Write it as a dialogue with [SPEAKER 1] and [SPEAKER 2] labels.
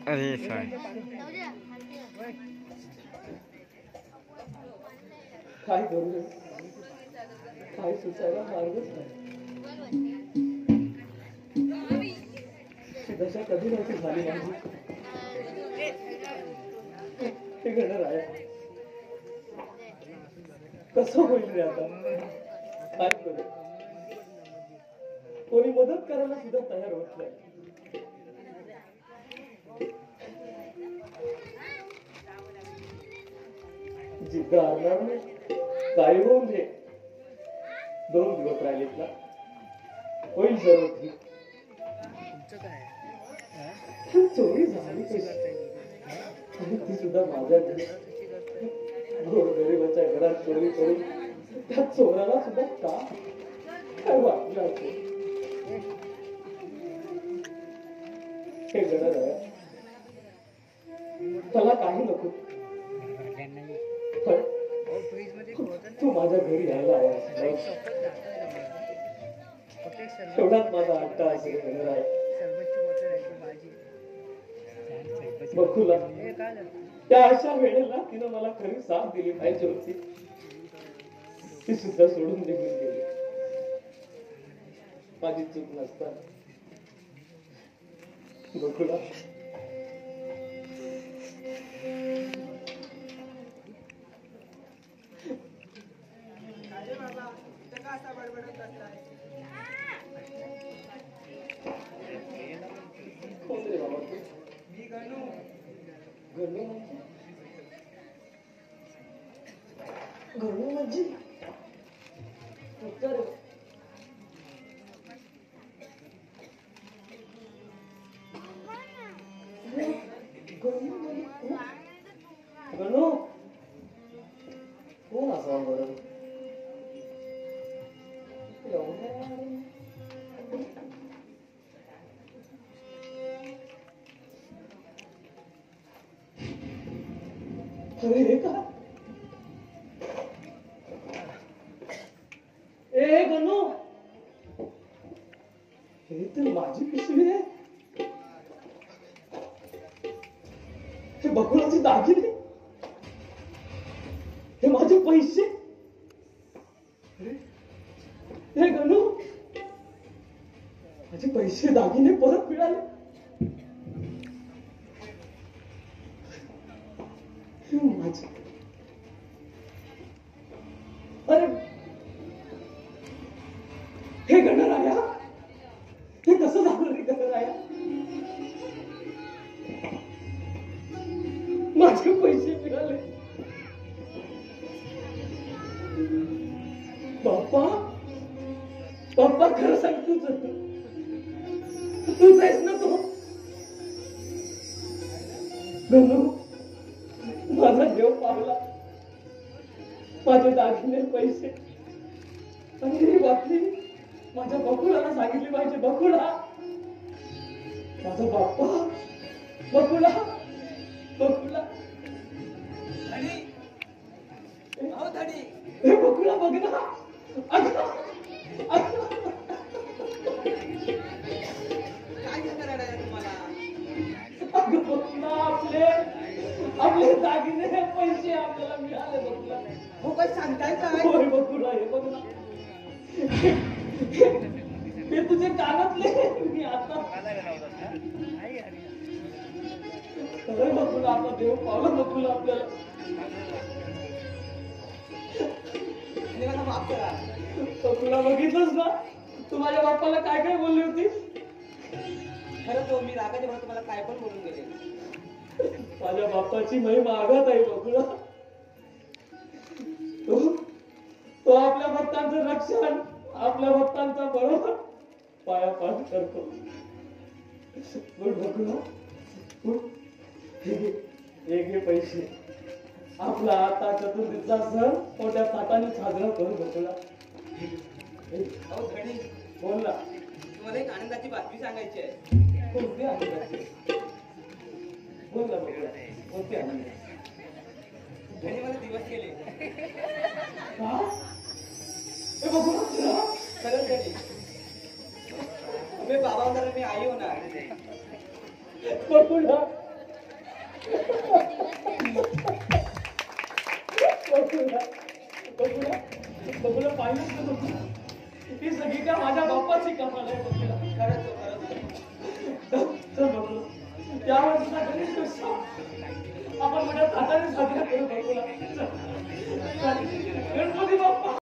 [SPEAKER 1] अरे काय
[SPEAKER 2] करू रे, काय सुचायला मार्गच नाही. दशा कधी नव्हती झाली माझी. हे घडणार आहे, कसं होईल रे आता? काय करू? कोणी मदत करायला सुद्धा तयार होत नाही. जिद्द आणणार नाही, काही होऊन दे. 2 दिवस राहिलेत ना, होईल सर्व ठीक. चोरी झाली आणि ती सुद्धा माझ्या घरी. गोरगरिबाच्या घरात चोरी करून त्या चोराला सुद्धा काय वाटलं असेल? हे गरज आहे, त्याला काही नको, तू माझ्या घरी यायला हवा. एवढाच माझा हट्ट असेल. गरज आहे बघूला, त्या अशा वेळेला तिनं मला खरी साथ दिली पाहिजे होती. ती सुद्धा सोडून निघून गेली. माझी चूक नसताना. बघूला, कोण रे बाबा तू? मी गणू. गणू म्हणजे? गणू म्हणजे उत्तर गणू कोण असावं बरं? अरे हे का? ए गणू, हे तर माझी पिशवी आहे. हे बकुळाचे दागिने, हे माझे पैसे. हे गणू, माझे पैसे दागिने परत मिळाले. माझे अरे हे गणराया, हे कसं झालं रे गणराया? माझे पैसे मिळाले. बाप्पा, बाप्पा खरं सांग, तूच आहेस ना तो? गणू, माझा देव पावला. माझे दागिने, पैसे आणि ही बातमी माझ्या बकुळाला सांगितली पाहिजे. बकुळा, माझा बाप्पा, बकुळा, बकुळा. हे बकुळा बघ ना. काय करणार आहे तुम्हाला? अगं बकुळा, आपले दागिने, पैसे आपल्याला मिळाले. बकुळा, हो काय सांगताय काय? होय बकुळा, हे बघ ना, हे तुझे कानातले. मी आता खरं बकुळा, आपला देव पावला. बकुळा, आपल्याला माफ करा. बकुळा, बघितलंस ना तू माझ्या बाप्पाला काय काय बोलली होतीस? खरं तो मी रागाच्या म्हणून तुम्हाला काय पण बोलून गेले. माझ्या बाप्पाची महिमा आघात आहे बकुळा. तो आपल्या भक्तांचं रक्षण, आपल्या भक्तांचा बरोबर पायापाठ करतो. बकुळा, हे घे पैसे. आपला आता चतुर्थीचा सण मोठ्या थाटाने साजरा करू. बकुळा, बोल ना. तुम्हाला एक आनंदाची बातमी सांगायची आहे. कोणती आनंदाची? बोल ना बकुळा, कोणती आनंद? घरी मला दिवस गेले. खरंच घरी मी बाबा होणार, मी आई होणार. बकुळा, बघूला पाहिलंच ना बघूला ती सगळी का माझ्या बाप्पाची कमाल आहे बघूला खरंच चल बघूला त्या वर्षीचा गणेश उत्सव आपण मोठ्या थाटाने साजरा करू बघूला चल